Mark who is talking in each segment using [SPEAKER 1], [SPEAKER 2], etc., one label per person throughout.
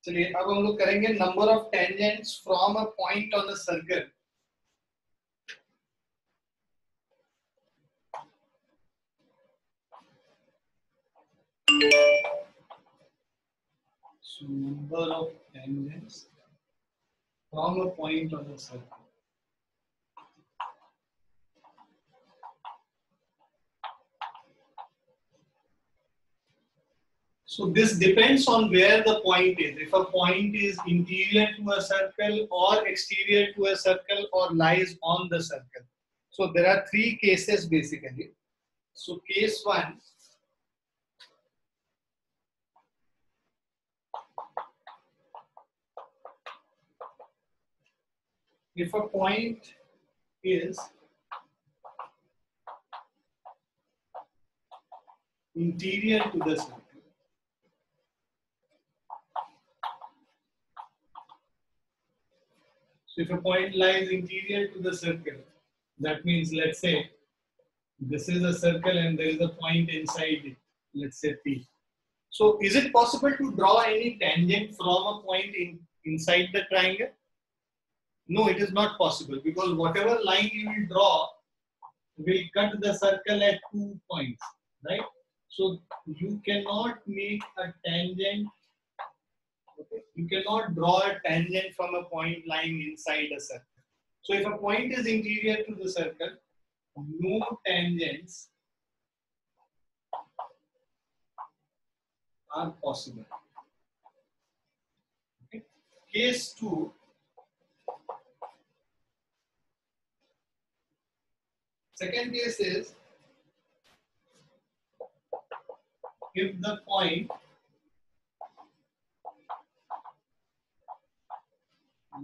[SPEAKER 1] चलिए अब हम लोग करेंगे number of tangents from a point on a circle. So number of tangents from a point on a circle. So this depends on where the point is. If a point is interior to a circle or exterior to a circle or lies on the circle. So there are three cases basically. So case one, if a point is interior to the circle, so if a point lies interior to the circle, that means let's say this is a circle and there is a point inside it, let's say P. So is it possible to draw any tangent from a point inside the triangle? No, it is not possible because whatever line you will draw will cut the circle at 2 points, right? So you cannot make a tangent. Okay? You cannot draw a tangent from a point lying inside a circle. So if a point is interior to the circle, no tangents are possible. Okay? Case 2. Second case is if the point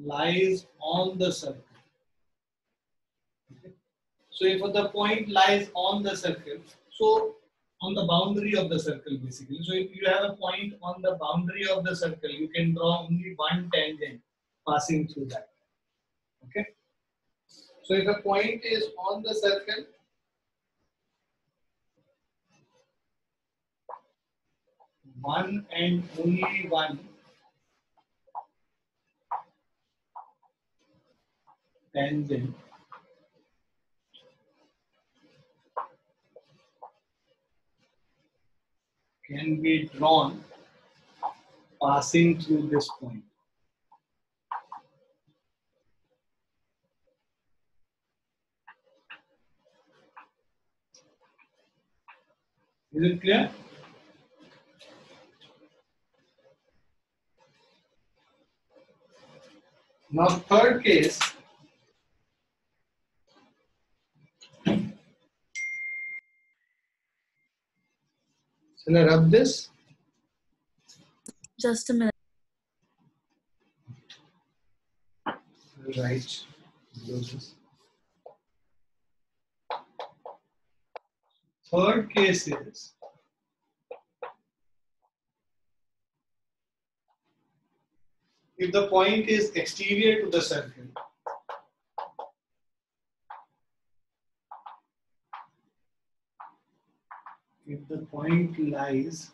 [SPEAKER 1] lies on the circle. Okay. So if the point lies on the circle, so on the boundary of the circle basically. So if you have a point on the boundary of the circle, you can draw only one tangent passing through that. Okay. So if a point is on the circle, one and only one tangent can be drawn passing through this point. Is it clear? Now third case, shall I rub this?
[SPEAKER 2] Just a minute.
[SPEAKER 1] Right. Third case is if the point is exterior to the circle, if the point lies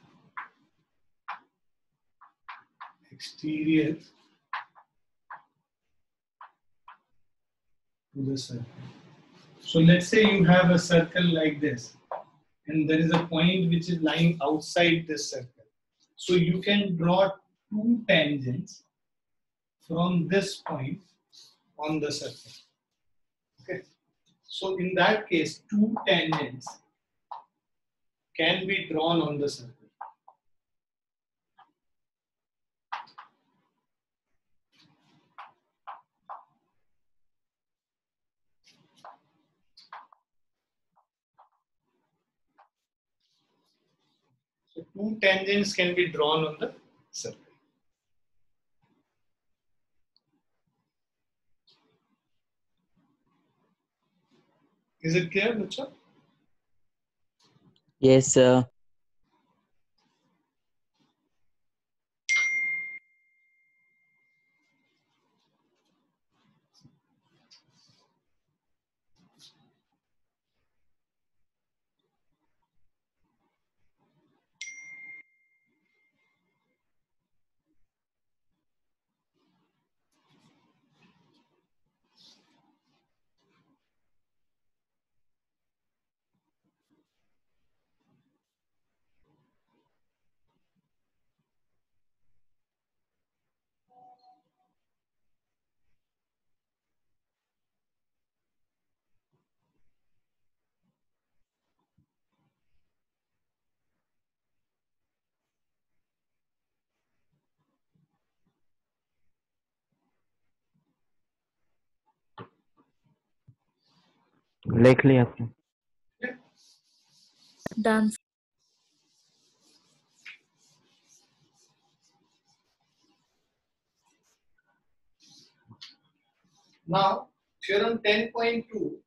[SPEAKER 1] exterior to the circle. So let's say you have a circle like this and there is a point which is lying outside this circle. So you can draw two tangents from this point on the circle. Okay. So in that case, two tangents can be drawn on the circle. So two tangents can be drawn on the circle. Is it clear, Lucha?
[SPEAKER 3] Yes, sir.
[SPEAKER 2] लिख लिया आपने?
[SPEAKER 1] Yeah.
[SPEAKER 3] Done.
[SPEAKER 1] Now, theorem 10.2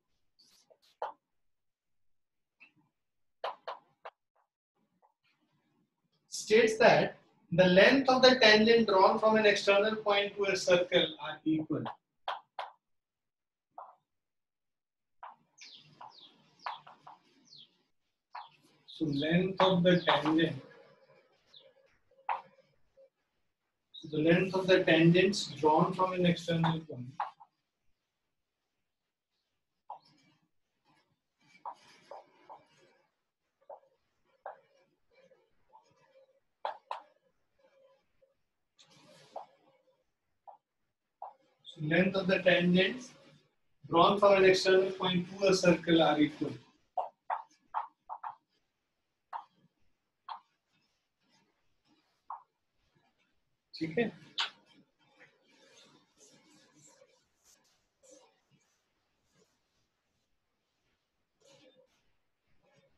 [SPEAKER 1] states that the length of the tangent drawn from an external point to a circle are equal. So length of the tangent. So the length of the tangents drawn from an external point. So length of the tangents drawn from an external point to a circle are equal. ठीक है?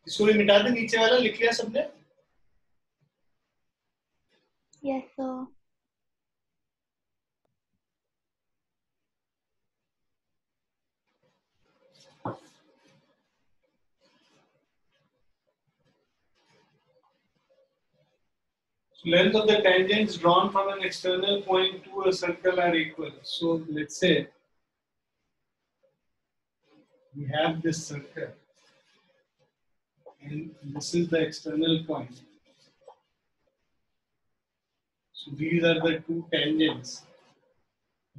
[SPEAKER 1] इसको भी मिटा दे, नीचे वाला लिख लिया सबने?
[SPEAKER 4] Yes, sir.
[SPEAKER 1] Length of the tangents drawn from an external point to a circle are equal. So let's say we have this circle and this is the external point. So these are the two tangents.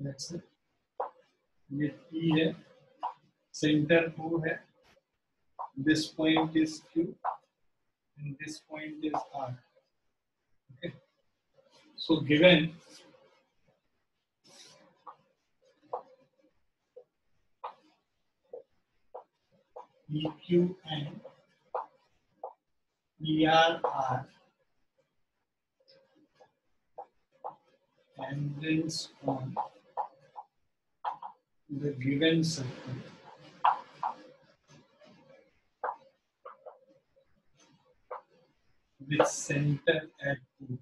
[SPEAKER 1] Let's say ये P है, center O है, this point is Q and this point is R. Okay. So given EQ and ER are tangents on the given circle, with center at O.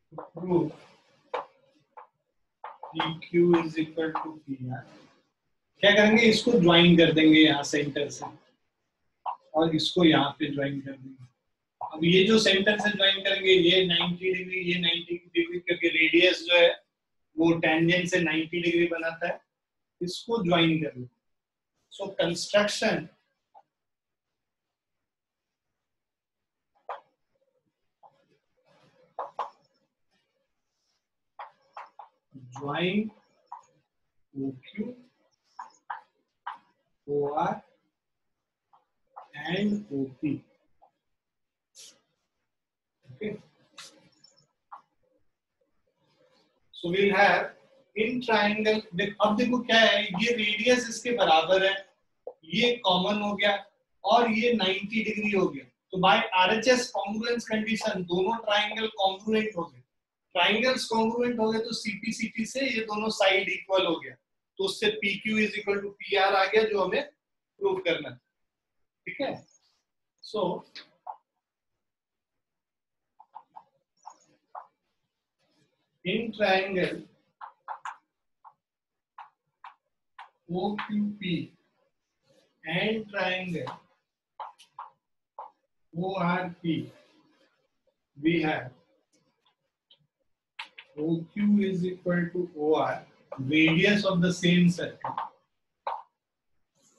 [SPEAKER 1] To prove PQ is equal to PR, क्या करेंगे? इसको join कर देंगे यहाँ centre से और इसको यहाँ पे ज्वाइन कर देंगे. अब ये जो सेंटर से ज्वाइन करेंगे ये 90 डिग्री, ये 90 डिग्री, क्योंकि रेडियस जो है वो टेंजेंट से 90 डिग्री बनाता है, इसको ज्वाइन कर लो. So construction join OQ, OR and OP. Okay. So we'll have in triangle. अब देखो क्या है, ये रेडियस इसके बराबर है, ये कॉमन हो गया और ये 90 डिग्री हो गया. तो बाय RHS कॉन्ग्रुएंस कंडीशन दोनों ट्राइंगल कॉन्ग्रुएंट हो गए. ट्राइंगल्स कॉन्ग्रुएंट हो गए तो CP से ये दोनों साइड इक्वल हो गया, तो उससे PQ is equal to PR आ गया, जो हमें प्रूव करना है. ठीक है? सो in triangle OQP and triangle ORP, we have OQ is equal to OR, radius of the same circle,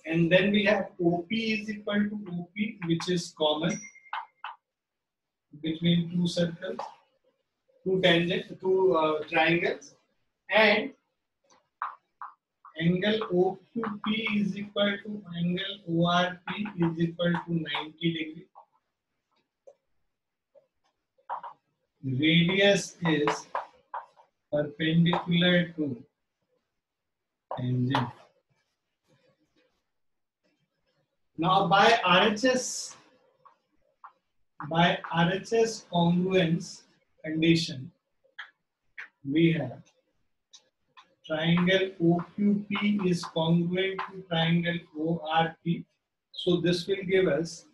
[SPEAKER 1] and then we have OP is equal to OP, which is common between two circles, two triangles, and angle OQP is equal to angle ORP is equal to 90 degree. Radius is perpendicular to tangent. Now by RHS congruence condition, we have triangle OQP is congruent to triangle ORP. So this will give us,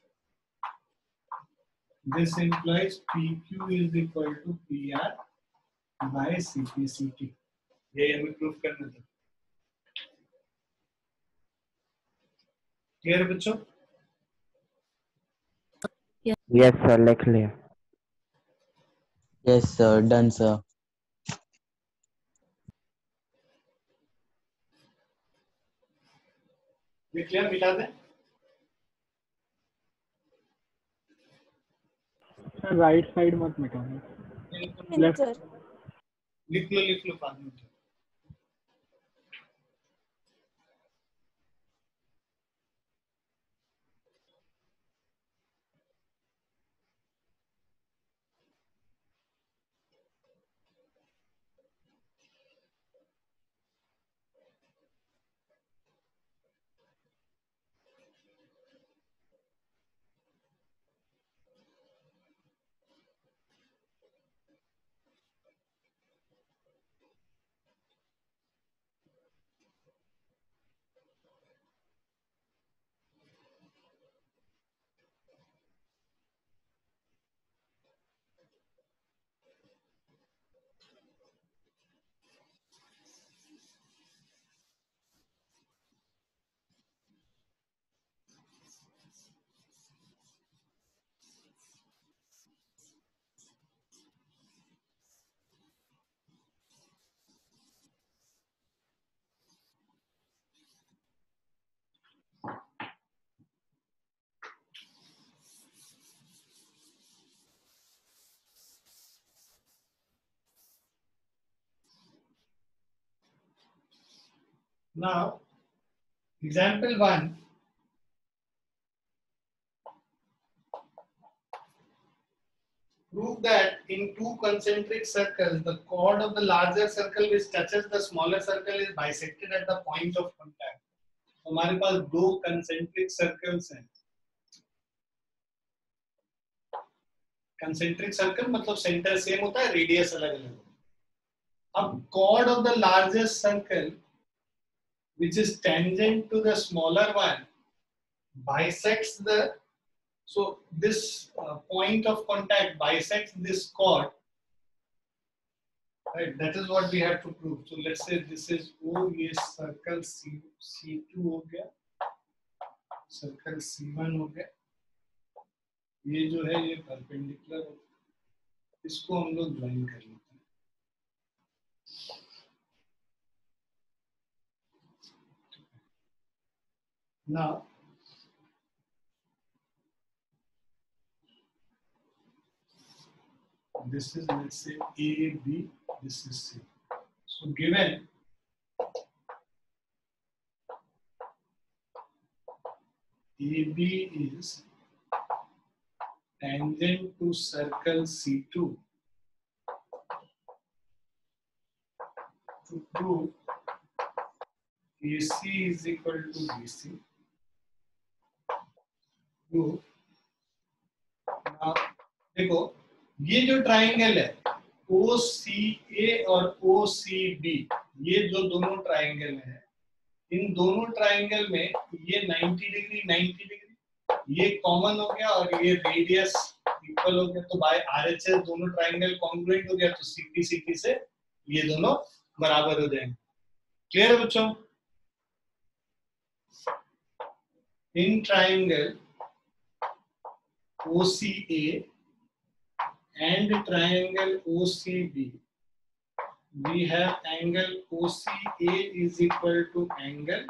[SPEAKER 1] this implies PQ is equal to PR by CPCT. ये हमें proof करना था. Clear बच्चों?
[SPEAKER 2] Yes, sir. लिख लिया.
[SPEAKER 5] Yes, sir. Done, sir.
[SPEAKER 1] ये clear मिटा दें?
[SPEAKER 6] सर राइट साइड मत मिटाना.
[SPEAKER 3] Minute, sir.
[SPEAKER 1] लिख लो बाद में. Now, example 1. Prove that in two concentric circles, the chord of the larger circle which touches the smaller circle is bisected at the point of contact. हमारे पास दो concentric circles हैं. Concentric circle मतलब center same होता है, radius अलग अलग. अब chord of the largest circle which is tangent to the smaller one bisects the, so this point of contact bisects this chord, right? That is what we have to prove. So let's say this is O, ये circle C2 हो गया, circle C1 हो गया, ये जो है ये perpendicular हो गया. इसको हम लोग ज्वाइन कर लेते हैं. Now this is, let's say, A, B, this is C. So given AB is tangent to circle C2, to prove AC is equal to BC, prove. Now देखो ये जो ट्राइंगल है OCA और OCB, ये जो दोनों ट्राइंगल है, इन दोनों ट्राइंगल में ये 90 डिग्री 90 डिग्री ये कॉमन हो गया और ये रेडियस इक्वल हो गया. तो बाय RHS दोनों ट्राइंगल कॉन्ग्रुएंट हो गया, तो CPCT से ये दोनों बराबर हो जाएंगे. क्लियर है बच्चों? In triangle OCA and triangle OCB, we have angle OCA is equal to angle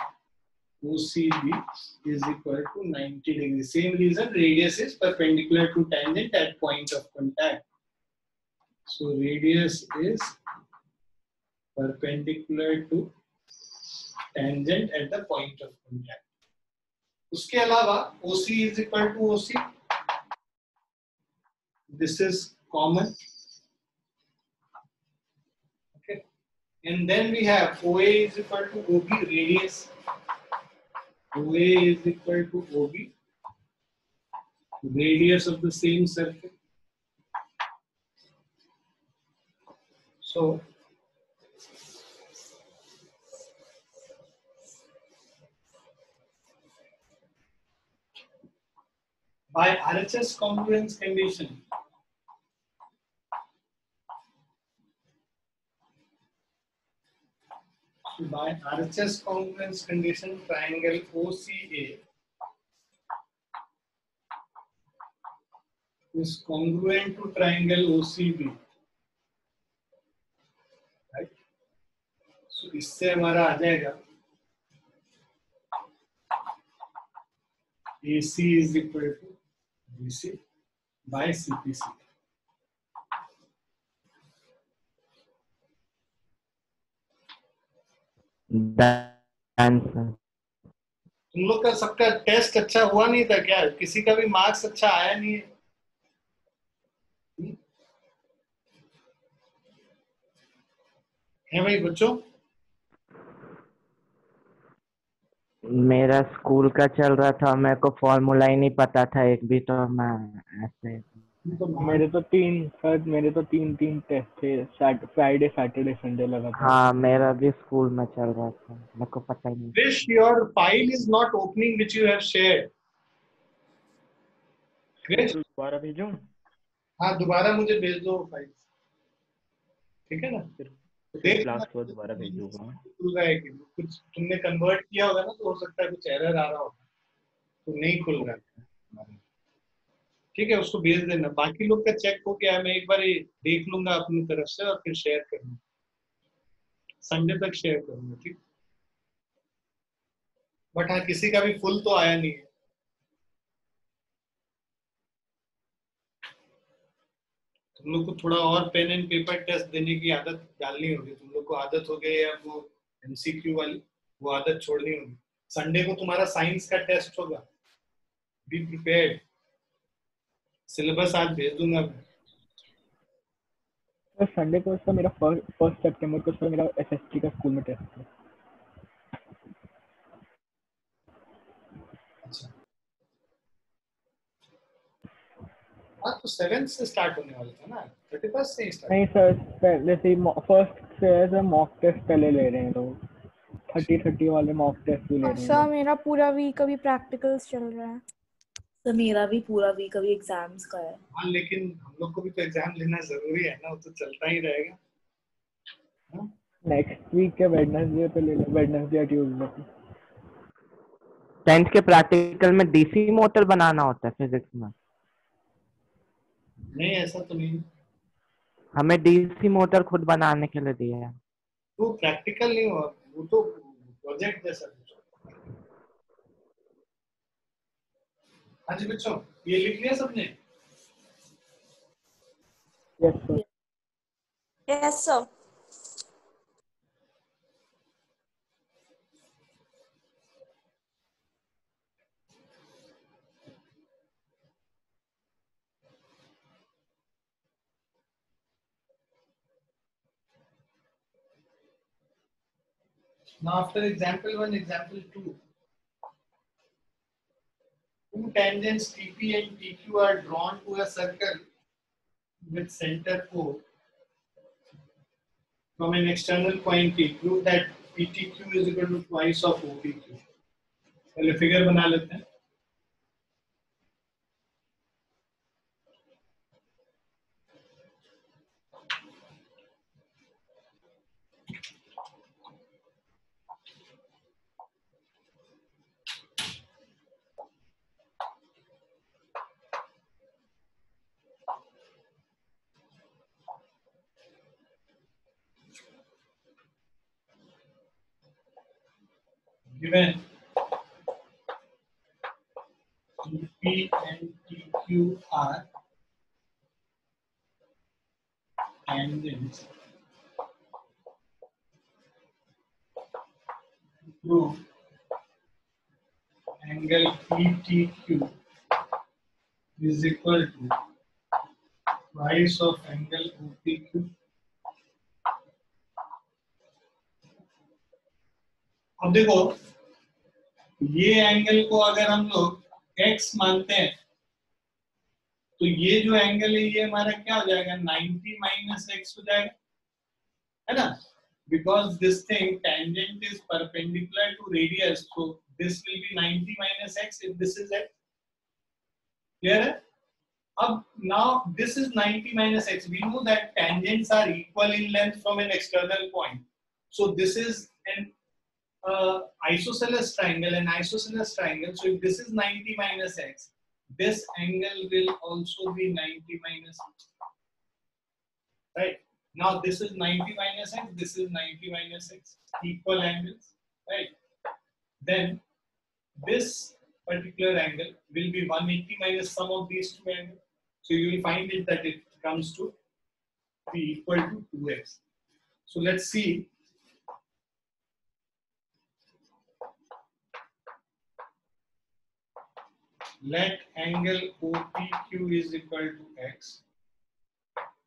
[SPEAKER 1] OCB is equal to 90 degrees. Same reason, radius is perpendicular to tangent at point of contact. So radius is perpendicular to tangent at the point of contact. उसके अलावा OC is equal to OC. This is common. Okay. And then we have OA is equal to OB, radius. OA is equal to OB, radius of the same circle. So by RHS congruence condition, by RHS congruence condition, triangle OCA is congruent to triangle OCB, right? So इससे हमारा आ जाएगा AC is equal to BC by CPC.
[SPEAKER 2] Done, sir.
[SPEAKER 1] तुम लोग का सबका test अच्छा हुआ नहीं था क्या? किसी का भी मार्क्स अच्छा आया नहीं है? है भाई बच्चों?
[SPEAKER 2] मेरा स्कूल का चल रहा था, मेरे को फॉर्मूला ही नहीं पता था एक भी, तो मैं ऐसे।
[SPEAKER 6] मेरे तो तीन टेस्ट थे, फ्राइडे सैटरडे संडे लगा था।
[SPEAKER 2] हाँ, मेरा भी स्कूल में चल रहा था, मेरे को पता ही नहीं।
[SPEAKER 1] Wish your file is not opening which you have shared. Great.
[SPEAKER 6] दोबारा भेजूं?
[SPEAKER 1] हाँ, दोबारा मुझे भेज दो फाइल, ठीक है ना? देख
[SPEAKER 6] क्लास को दोबारा भेज दूंगा।
[SPEAKER 1] खुल रहा है कि कुछ तुमने कन्वर्ट किया होगा ना, तो हो सकता है कुछ एरर आ रहा होगा, तो नहीं खुल रहा है। ठीक है, उसको भेज देना। बाकी लोग का चेक हो गया, मैं एक बार ये देख लूंगा अपनी तरफ से और फिर शेयर करूंगा, संडे तक शेयर करूंगा, ठीक? बट हाँ, किसी का भी फुल तो आया नहीं है। तुम लोग को थोड़ा और पेन एंड पेपर टेस्ट देने की आदत डालनी होगी। तुम लोग को आदत हो गई है अब वो एमसीक्यू वाली, वो आदत छोड़नी होगी। संडे को तुम्हारा साइंस का टेस्ट होगा, बी प्रिपेयर्ड। सिलेबस आज भेज दूंगा मैं।
[SPEAKER 6] तो संडे को उसका मेरा फर्स्ट सितंबर को उसका मेरा एसएसटी का स्कूल में टेस्ट है।
[SPEAKER 1] अच्छा, हाँ तो 7 से स्टार्ट होने वाला था ना, 31 से ही स्टार्ट।
[SPEAKER 6] नहीं सर, पहले से फर्स्ट से मॉक टेस्ट पहले ले रहे हैं लोग, 30 वाले मॉक टेस्ट भी ले रहे हैं
[SPEAKER 4] सर
[SPEAKER 6] लोग।
[SPEAKER 4] मेरा पूरा वीक अभी प्रैक्टिकल्स चल रहा है।
[SPEAKER 3] तो मेरा भी पूरा वीक अभी एग्जाम्स का है।
[SPEAKER 1] हाँ, लेकिन हम लोग को भी तो एग्जाम लेना जरूरी है ना, वो तो चलता ही रहेगा। हाँ?
[SPEAKER 6] नेक्स्ट वीक के वेडनेसडे पे ले लो, वेडनेसडे या ट्यूसडे पे।
[SPEAKER 2] 10th के प्रैक्टिकल में डीसी मोटर बनाना होता है फिजिक्स में।
[SPEAKER 1] नहीं, ऐसा तो नहीं।
[SPEAKER 2] हमें डीसी मोटर खुद बनाने के लिए दिया है।
[SPEAKER 1] वो प्रैक्टिकल नहीं हुआ, वो तो प्रोजेक्ट जैसा कुछ। हाँ जी बच्चों, ये लिख लिया सबने?
[SPEAKER 6] Yes sir.
[SPEAKER 4] Yes sir.
[SPEAKER 1] Now after example 1, example 2. Two tangents TP and TQ are drawn to a circle with center O from an external point P. Prove that PTQ is equal to twice of OPQ. पहले figure बना लेते हैं। Given TP and TQ are tangents, prove angle PTQ is equal to twice of angle OPQ. अब देखो, ये angle को अगर हम लोग x मानते हैं, तो ये जो एंगल है ये हमारा क्या हो जाएगा? 90 माइनस एक्स हो जाएगा, है ना? Because this thing tangent is perpendicular to radius, so this will be 90 minus x if this is x. Clear है? अब now this is 90 minus x. We know that tangents are equal in length from an external point. So this is an isosceles triangle, So if this is 90 minus x, this angle will also be 90 minus x. Right? Now this is 90 minus x, this is 90 minus x, equal angles, right? Then this particular angle will be 180 minus sum of these two angles. So you will find it that it comes to be equal to 2x. So let's see. Let angle OPQ is equal to x.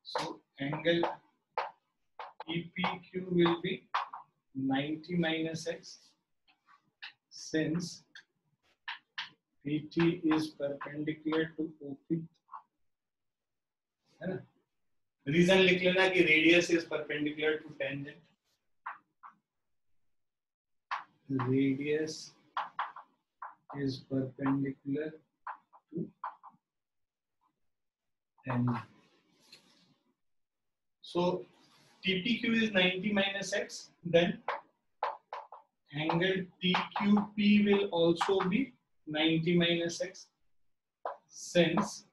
[SPEAKER 1] So angle EPQ will be 90 minus x, since PT is perpendicular to OP. है ना? Reason लिख लेना कि radius is perpendicular to tangent. Radius is perpendicular to tangent. So TPQ is 90 minus x, then angle TQP will also be 90 minus x, since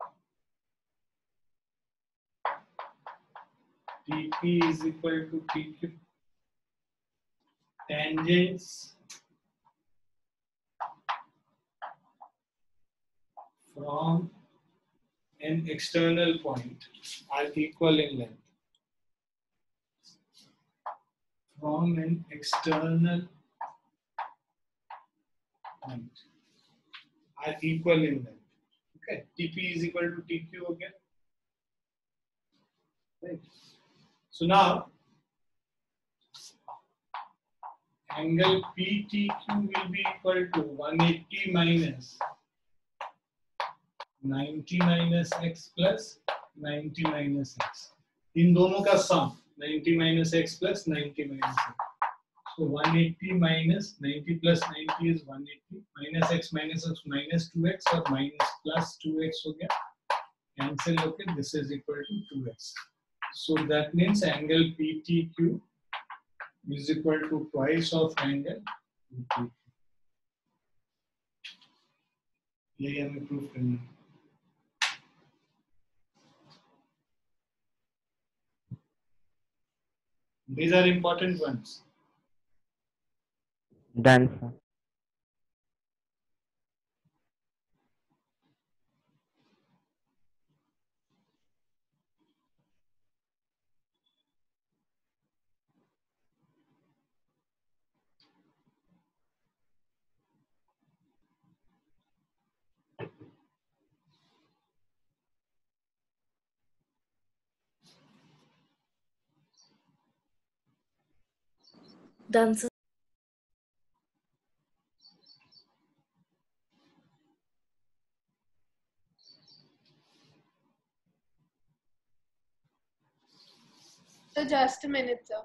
[SPEAKER 1] TP is equal to TQ. Tangents from an external point are equal in length. From an external point are equal in length. Okay, TP is equal to TQ again. Right. So now angle PTQ will be equal to 180 minus 90 minus x plus 90 minus x. इन दोनों का sum 90 minus x plus 90 minus x. So 180 minus 90 plus 90 is 180 minus x minus 2x और minus plus 2x हो गया. Cancel होके this is equal to 2x. So that means angle PTQ is equal to twice of angle PTQ. यही हमें proof करना है. These are important ones.
[SPEAKER 2] Done, sir.
[SPEAKER 3] Done, sir.
[SPEAKER 5] So just a minute, sir.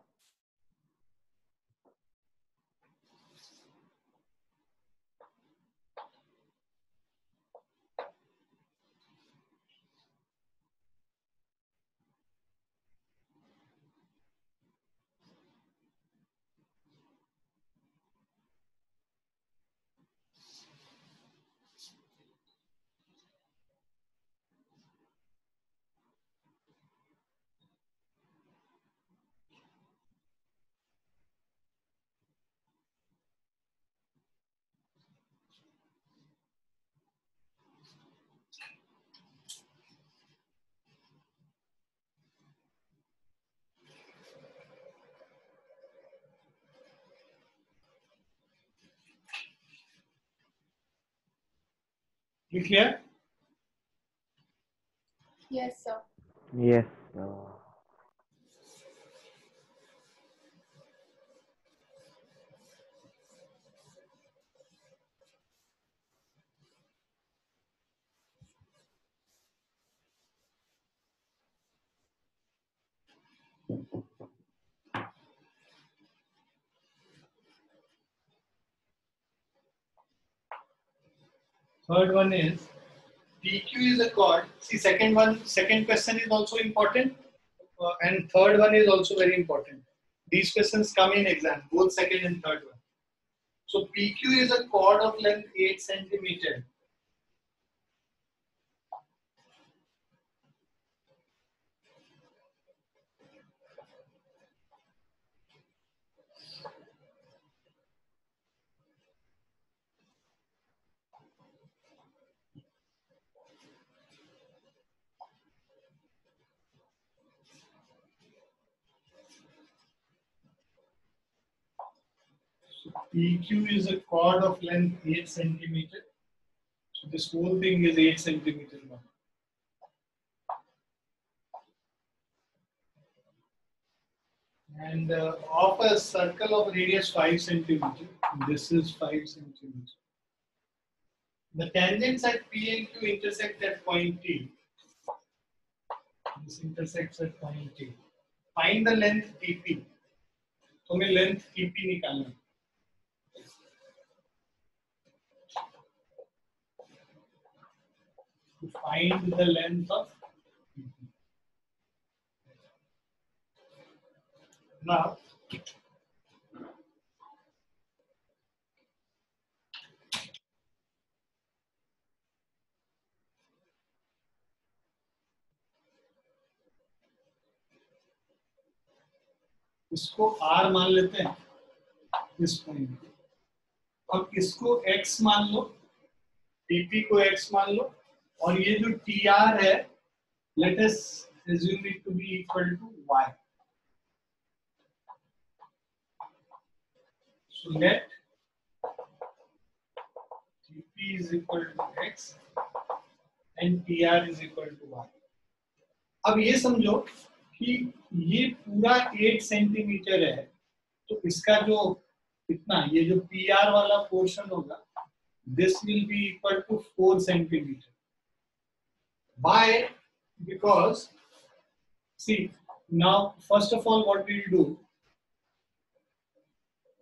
[SPEAKER 1] You clear?
[SPEAKER 5] Yes, sir.
[SPEAKER 2] Yes, sir.
[SPEAKER 1] Third one is PQ is a chord. See, second question is also important, and third one is also very important. These questions come in exam, both second and third one. So PQ is a chord of length 8 centimeter. PQ is a chord of length 8 centimeter. So this whole thing is 8 centimeter long. And of a circle of radius 5 centimeter, this is 5 centimeter. The tangents at P and Q intersect at point T. This intersects at point T. Find the length TP. तो हमें length TP निकालना है. To find the length of TP. Now, इसको R मान लेते हैं इस point को, और इसको X मान लो, TP को X मान लो, और ये जो TR है, let us assume it to be equal to Y. So let TP is equal to X and TR is equal to Y. अब ये समझो कि ये पूरा 8 सेंटीमीटर है, तो इसका जो इतना ये जो PR वाला पोर्शन होगा, this will be equal to 4 centimeter. Why? Because see, now first of all what we'll do,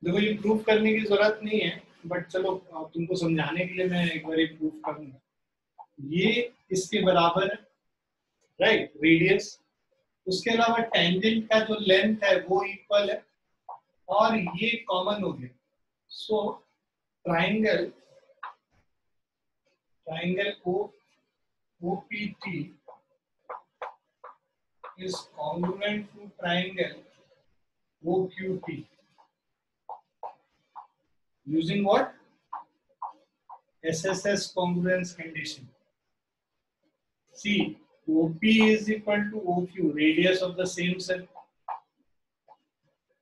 [SPEAKER 1] देखो ये प्रूफ करने की जरूरत नहीं है, बट चलो तुमको समझाने के लिए मैं एक बार प्रूफ करूंगा. ये इसके बराबर है, राइट, रेडियस. उसके अलावा टेंजेंट का जो लेंथ है वो इक्वल है, और ये कॉमन हो गया. So triangle OPT is congruent to triangle OQT. Using what? SSS congruence condition. See, OP is equal to OQ, radius of the same circle.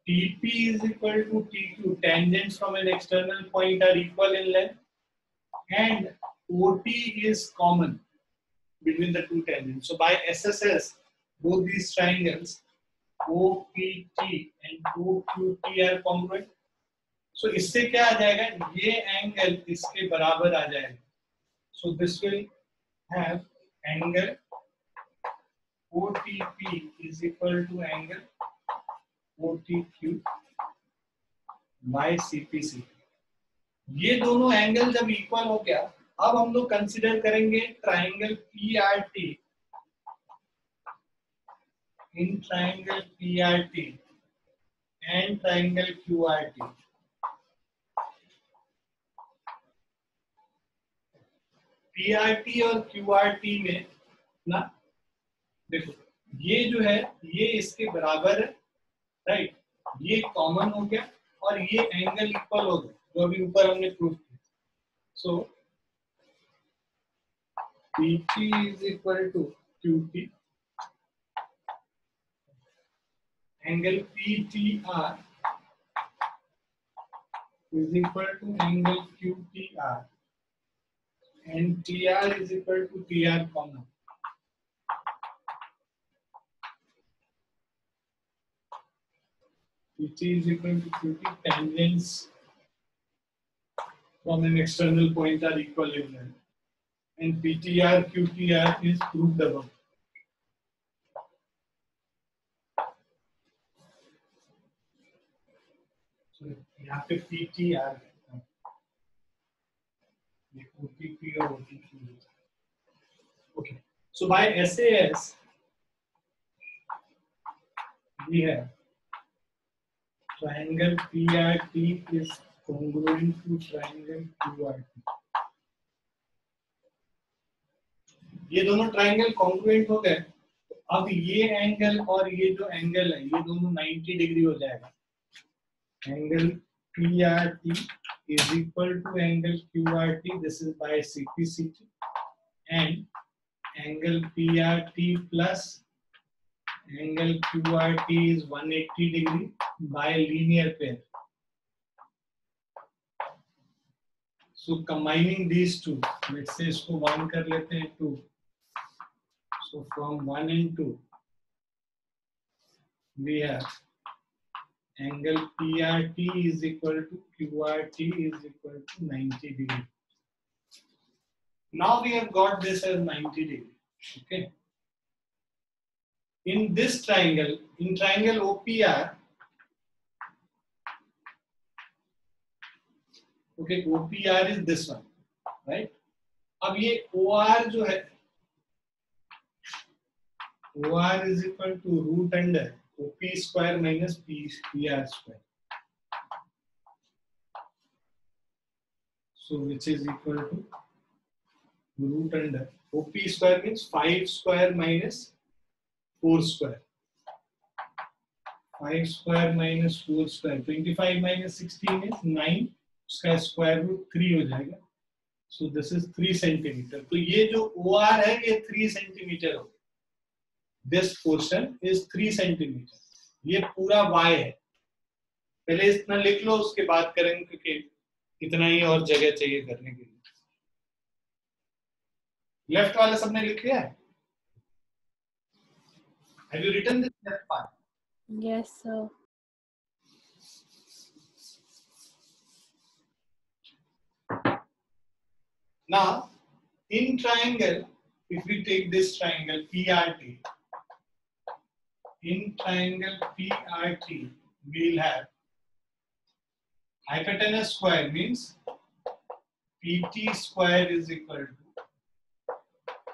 [SPEAKER 1] TP is equal to TQ, tangents from an external point are equal in length, and OT is common between the two tangents. So by SSS, both these triangles OPT and OQT are congruent. So इससे क्या आ जाएगा, ये angle इसके बराबर आ जाएगा. So this will have angle OTP is equal to angle OTQ by CPC. ये दोनों angle जब इक्वल हो गया, अब हम लोग कंसीडर करेंगे triangle PRT. In triangle PRT and triangle QRT. PRT और QRT में ना देखो, ये जो है ये इसके बराबर है, राइट, ये कॉमन हो गया, और ये एंगल इक्वल हो गया जो अभी ऊपर हमने प्रूव किया. सो PT is equal to QT, angle PTR is equal to angle QTR, and TR is equal to TR common. PT is equal to QT, tangents from an external point are equal in length, and PTR QTR is proved above. So यहाँ पे PTR है, ये OTP और OTQ है. Okay. So by SAS, we have triangle PRT is congruent to triangle QRT. ये दोनों triangle congruent हो गए. अब ये एंगल और ये जो एंगल है ये दोनों 90 डिग्री हो जाएगा. Angle PRT is equal to angle QRT. This is by CPCT, and angle PRT plus angle QRT is 180 degree by linear pair. So combining these two, let's say इसको 1 कर लेते हैं 2. So from 1 and 2, we have angle PRT is equal to QRT is equal to 90 degree. Now we have got this as 90 degree. Okay. In this triangle, in triangle OPR, okay, OPR is this one, right? अब ये OR जो है, OR is equal to root under OP square minus PR square. So which is equal to root under OP square means 5 square minus 4 square. 5 square minus 4 square. 25 minus 16 is 9. उसका square root 3 हो जाएगा. So this is 3 centimetre. तो ये जो OR है ये 3 centimetre हो. This portion is 3 centimetre. ये पूरा Y है. पहले इतना लिख लो उसके बाद करेंगे क्योंकि इतना ही और जगह चाहिए करने के लिए. लेफ्ट वाला सबने लिख लिया है? Have you written this left part?
[SPEAKER 3] Yes, sir.
[SPEAKER 1] Now, in triangle, if we take this triangle PRT, in triangle PRT, we'll have hypotenuse square means PT square is equal to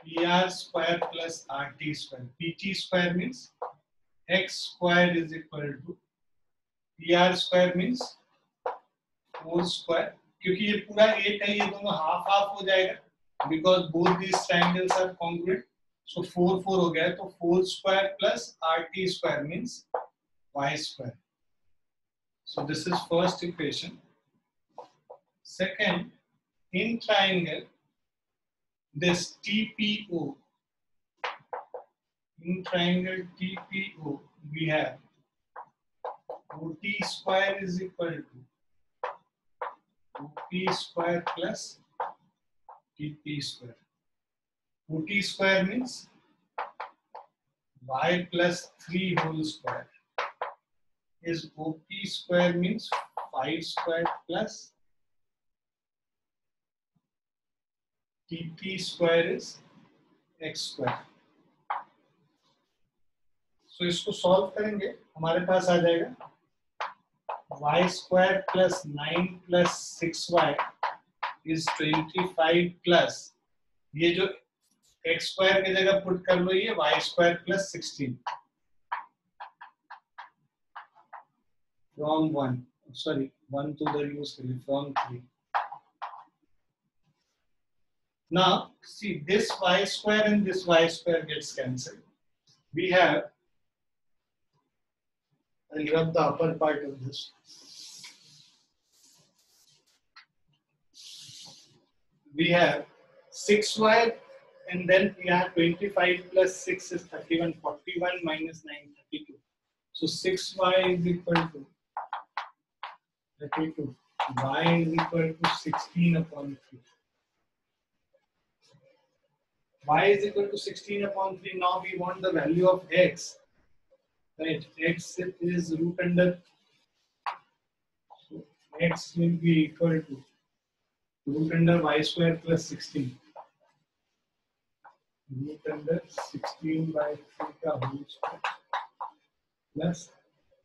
[SPEAKER 1] PR square plus RT square. PT square means X square is equal to PR square means 4 square. क्योंकि ये पूरा 8 है, ये दोनों half half हो जाएगा because both these triangles are congruent. So 4 4 हो गया, तो 4 square plus RT square means Y square. So this is first equation. Second, in triangle, this TPO, in triangle TPO, we have OT square is equal to OP square plus TP square. OT square means Y plus 3 whole square is OP square means 5 square plus TP square is X square. So इसको solve करेंगे, हमारे पास आ जाएगा y square plus 9 plus 6y is 25 plus ये जो x square की जगह put कर लो ये y square plus 16 from 1 sorry 1 to the use from 3. Now see this y square and this y square gets cancelled. We have, I'll rub the upper part of this. We have 6y and then we have 25 plus 6 is 31, 41 minus 9, 32. So 6y is equal to 32. Y is equal to 16 upon 3. Y is equal to 16 upon 3. Now we want the value of x. Right, x is root under. So x will be equal to root under y square plus 16. Root under 16 by 3 ka whole square plus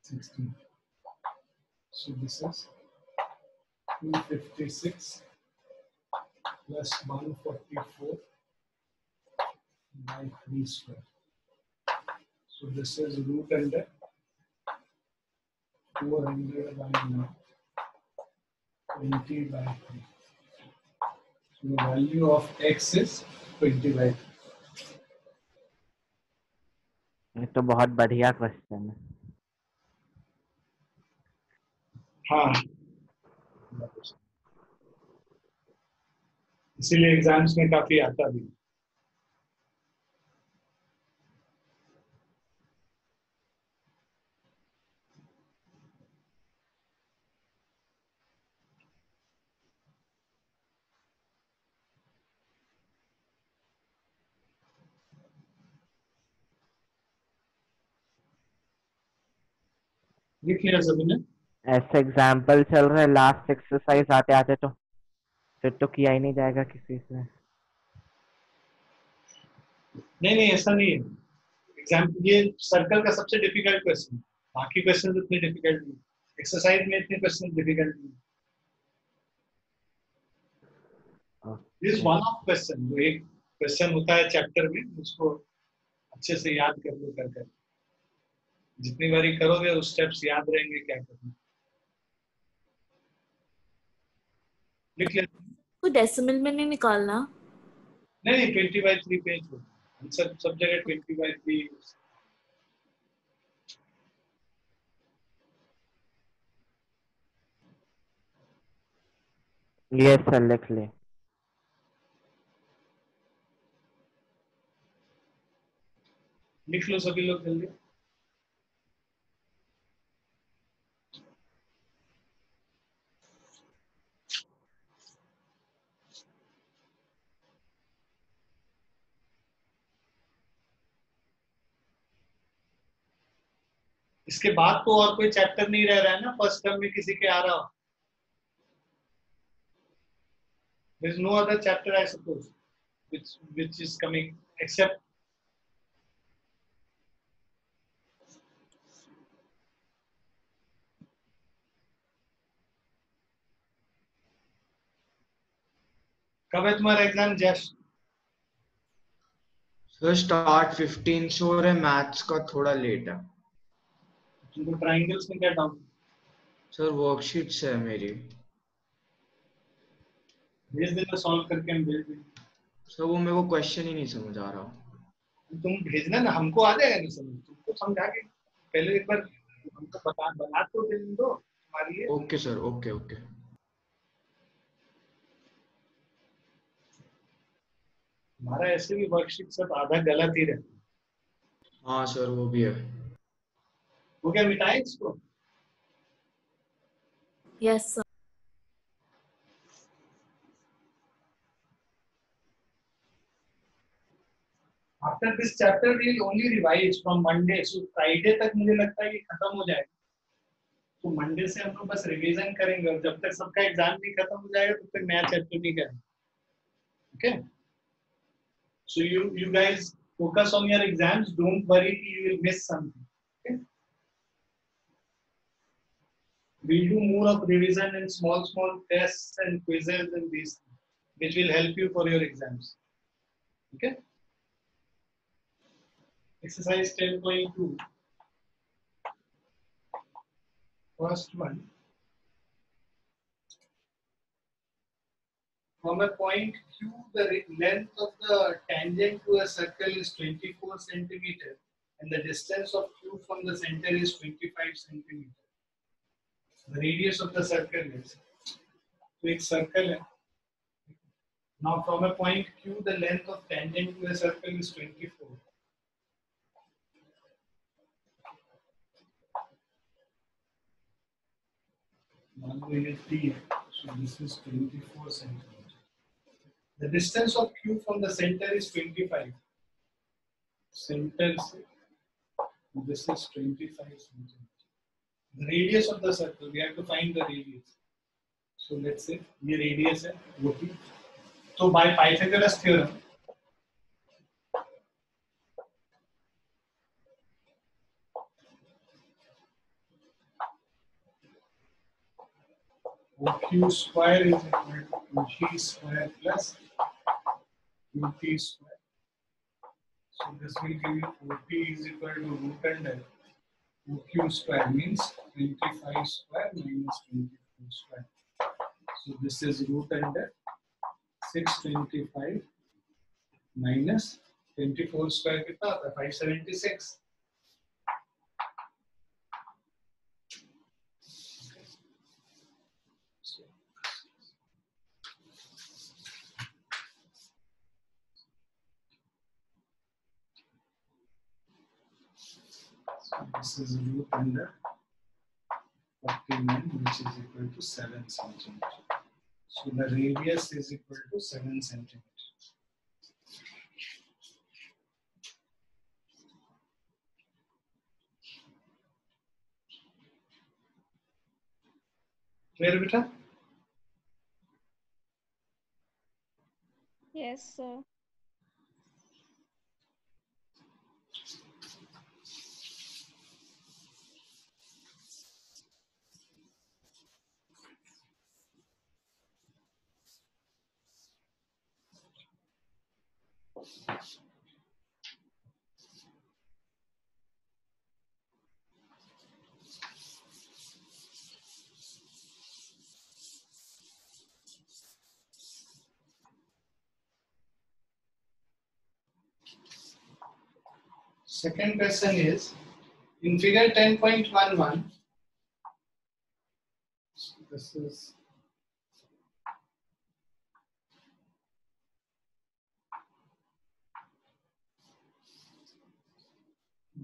[SPEAKER 1] 16. So this is 256 plus 144 by 3 square. So this is root under 400 by 9, 20 by 3. So the value of x is 20 by 3.
[SPEAKER 2] ये तो बहुत बढ़िया question है।
[SPEAKER 1] हाँ, इसीलिए exams में काफी आता भी। लिख लिया सभी ने?
[SPEAKER 2] ऐसे एग्जाम्पल चल रहे, लास्ट एक्सरसाइज आते आते तो फिर तो किया ही नहीं जाएगा किसी से।
[SPEAKER 1] नहीं ऐसा नहीं है। एग्जाम्पल ये सर्कल का सबसे डिफिकल्ट क्वेश्चन, बाकी क्वेश्चन इतने डिफिकल्ट नहीं, एक्सरसाइज में इतने क्वेश्चन डिफिकल्ट नहीं। दिस वन ऑफ क्वेश्चन, जो एक क्वेश्चन होता है चैप्टर में, उसको अच्छे से याद कर लो कर। जितनी बारी करोगे उस स्टेप्स याद रहेंगे क्या करना। लिख लिया?
[SPEAKER 3] कोई डेसिमल में नहीं निकालना।
[SPEAKER 1] नहीं 20/3 पेज हो, सब जगह 20/3।
[SPEAKER 2] ये सर लिख ले।
[SPEAKER 1] लिख लो सभी लोग जल्दी। इसके बाद तो और कोई चैप्टर नहीं रह रहा है ना फर्स्ट टर्म में किसी के आ रहा हो? There is no other chapter I suppose which is coming except कब है तुम्हारा एग्जाम जस्ट?
[SPEAKER 7] सर स्टार्ट 15 से हो रहा है, मैथ्स का थोड़ा लेट है।
[SPEAKER 1] तुमको ट्रायंगल्स में क्या डाउट?
[SPEAKER 7] सर वर्कशीट से है मेरी।
[SPEAKER 1] भेज देना सॉल्व करके, हम भेज देंगे।
[SPEAKER 7] सर वो मेरे को क्वेश्चन ही नहीं समझ आ रहा।
[SPEAKER 1] तुम भेजना ना, हमको आ जाएगा नहीं समझ, तुमको समझा के पहले एक बार हमको बना तो दे दो तुम्हारी।
[SPEAKER 7] Okay sir, okay.
[SPEAKER 1] हमारा ऐसे भी वर्कशीट सब आधा गलत ही रहता है।
[SPEAKER 7] हाँ सर वो भी है।
[SPEAKER 1] वो क्या मिटाए इसको?
[SPEAKER 3] Yes sir.
[SPEAKER 1] After this chapter we will only revise from Monday, so Friday तक मुझे लगता है कि खत्म हो जाएगा। तो मंडे से हम लोग बस रिवीजन करेंगे, और जब तक सबका एग्जाम नहीं खत्म हो जाएगा तब तक नया चैप्टर नहीं करेंगे। Okay, so you guys focus on your exams, don't worry you will miss something. Okay, we'll do more of revision and small tests and quizzes and these things, which will help you for your exams. Okay, exercise 10.2, first one. From a point Q, the length of the tangent to a circle is 24 centimeter, and the distance of Q from the center is 25 centimeter. The radius of the circle is, so एक circle है. Now from a point Q, the length of tangent to a circle is 24. मान लो ये T है, so this is 24 centimeter. The distance of Q from the center is 25. Center से this is 25 centimeter. The radius of the circle, we have to find the radius. So let's say ये radius है OP. So by Pythagoras theorem, OQ square is equal to OG square plus QT square. So this will give you OP is equal to root under OQ square means 25 square minus 24 square. So this is root under 625 minus 24 square कितना होता है 576. This is root under 49 which is equal to 7 centimeter. So the radius is equal to 7 centimeter. Clear beta?
[SPEAKER 4] Yes, sir.
[SPEAKER 1] Second question is in figure 10.11. This is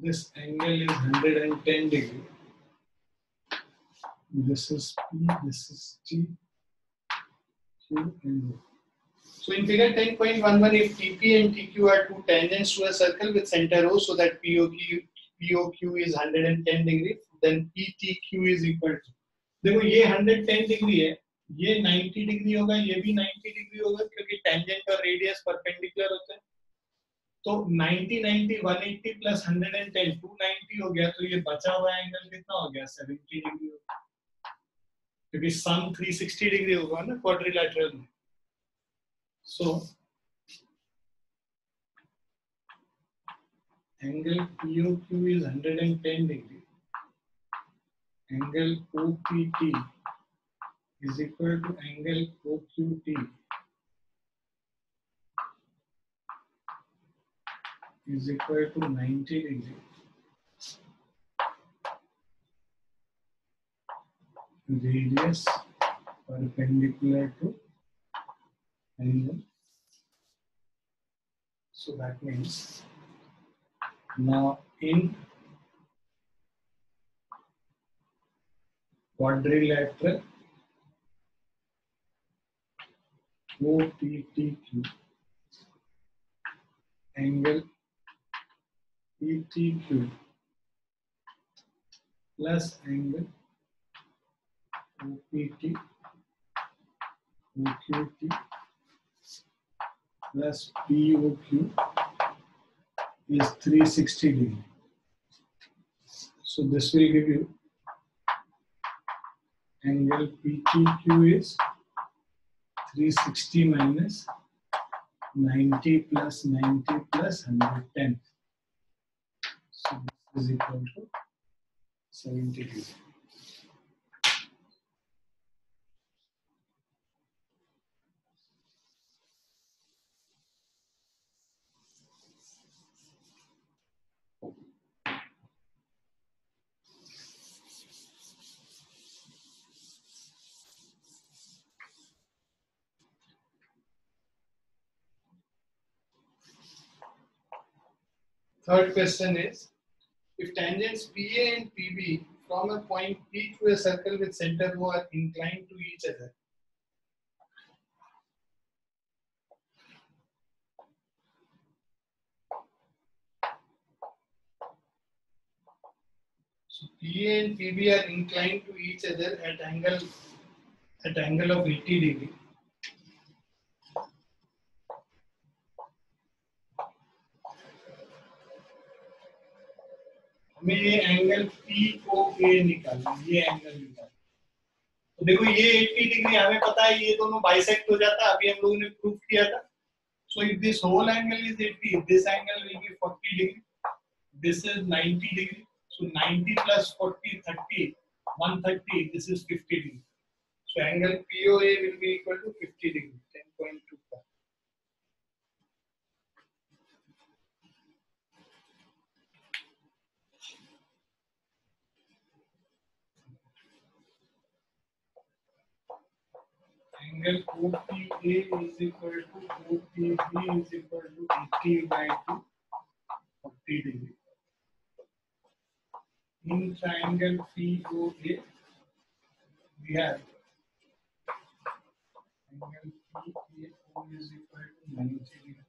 [SPEAKER 1] this angle is 110 degree. This is P, this is T, Q and O. So in figure 10.11, if TP and TQ are two tangents to a circle with center O, so that POQ is 110 degree, then PTQ is equal to. देखो ये 110 degree है, ये 90 degree होगा, ये भी 90 degree होगा क्योंकि tangent और रेडियस परपेंडिकुलर होते हैं. तो 90 90 180 प्लस 110 290 हो गया. तो ये बचा हुआ एंगल कितना हो गया 70 डिग्री हो गया क्योंकि सम 360 डिग्री होगा ना क्वाड्रिलैटरल में. So angle POQ is 110 degree. Angle OPT is equal to angle OQT is equal to 90 degree. Radius perpendicular to angle. So that means now in quadrilateral OPTQ angle PTQ plus angle OPT OQT plus POQ is 360 degree. So this will give you angle PTQ is 360 minus 90 plus 90 plus 110. So this is equal to 70 degree. Third question is, if tangents PA and PB from a point P to a circle with center O are inclined to each other, so PA and PB are inclined to each other at angle of 80 degree. हमें ये angle POA निकालना, ये angle निकालना. तो देखो ये 80 degree हमें पता है, ये दोनों बाइसेक्ट हो जाता है, अभी हम लोगों ने प्रूफ किया था. So if this whole angle is 80, this angle will be 40 degree. This is 90 degree. So 90 plus 40, 30, 130. This is 50 degree. So angle POA will be equal to 50 degree, 10.25. Angle OPA is equal to OPB is equal to 80 by 2, 40 degree. In triangle POA, we have angle PAO is equal to 90 degree.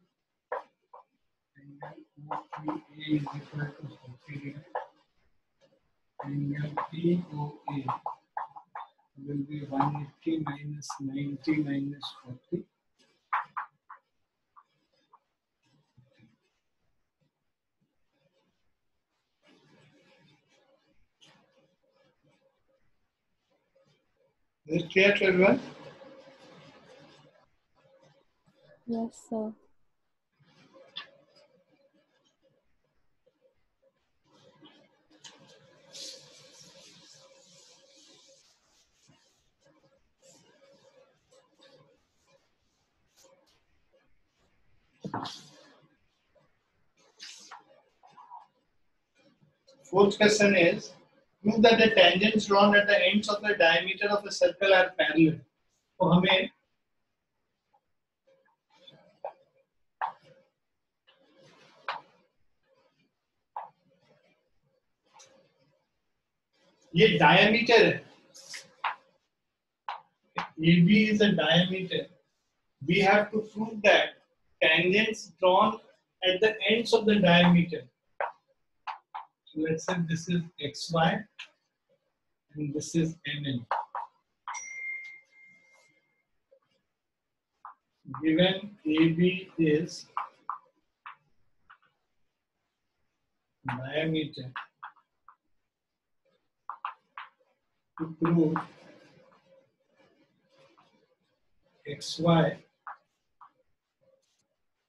[SPEAKER 1] Angle OPA is equal to 40 degree. Angle POA will be 180 minus 90 minus 40. Is it clear to everyone?
[SPEAKER 4] Yes, sir.
[SPEAKER 1] Fourth question is, prove that the tangents drawn at the ends of the diameter of a circle are parallel. तो हमें ये diameter है. AB is a diameter. We have to prove that tangents drawn at the ends of the diameter. So let's say this is XY and this is MN. Given AB is diameter, to prove XY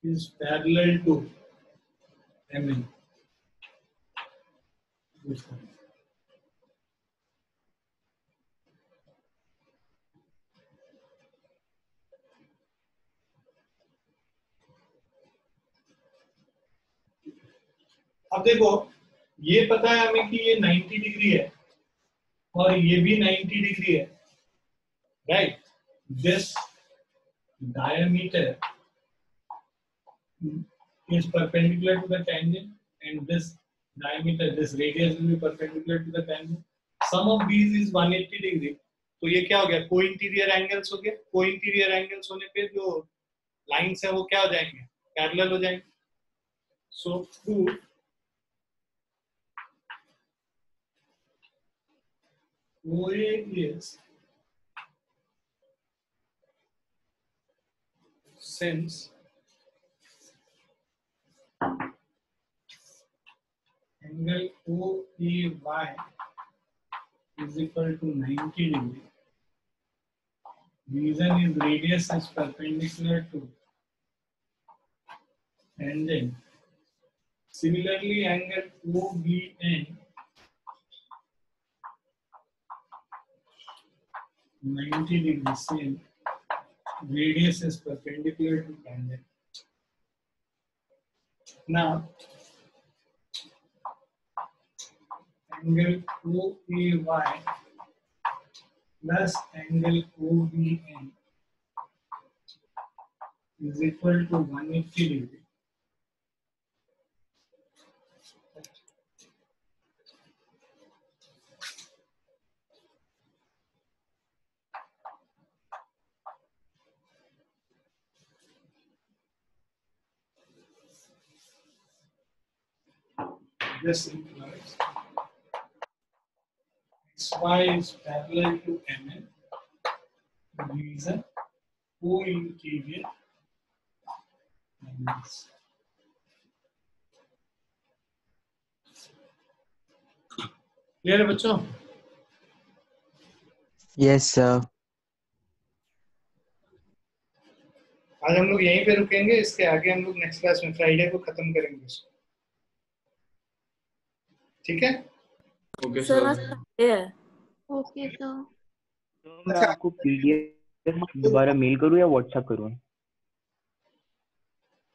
[SPEAKER 1] is parallel to MN. This one. अब देखो ये पता है हमें कि ये 90 degree है और ये भी 90 डिग्री है, right? This diameter is perpendicular to the tangent and this diameter, this radius will be perpendicular to the tangent. Sum of these is 180 degree. तो ये क्या हो गया? Co-interior angles हो गया. Co-interior angles होने पे जो lines है वो क्या हो जाएंगे? Parallel हो जाएंगे. So prove OA is, since angle OAY is equal to 90 degree. Reason is radius is perpendicular to tangent. Similarly, angle OBN 90 degree, same. Radius is perpendicular to tangent. Now, angle OAY plus angle OBN is equal to 180 degree. This implies XY is parallel to MN. Reason co-interior angles. Clear है बच्चों?
[SPEAKER 7] Yes, sir.
[SPEAKER 1] आज हम लोग यहीं पे रुकेंगे, इसके आगे हम लोग नेक्स्ट क्लास में फ्राइडे को खत्म करेंगे इसको। ठीक है?
[SPEAKER 7] Okay
[SPEAKER 3] sir
[SPEAKER 7] sir.
[SPEAKER 3] आज Sunday है।
[SPEAKER 5] Okay, sir.
[SPEAKER 8] तो मैं आपको पीडीएफ दोबारा मेल करूँ या व्हाट्सएप करूँ?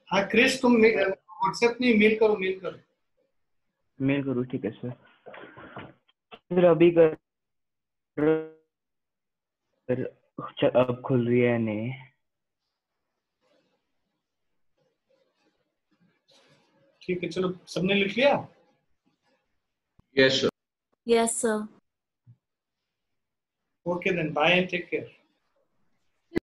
[SPEAKER 1] हाँ क्रिस, तुम व्हाट्सएप नहीं, मेल करो, मेल करो।
[SPEAKER 8] मेल करूँ, ठीक है सर। फिर अभी कर अब खुल रही है नहीं?
[SPEAKER 1] ठीक है, चलो सबने लिख लिया?
[SPEAKER 7] Yes sir.
[SPEAKER 3] Yes, sir.
[SPEAKER 1] Okay then, bye and take care.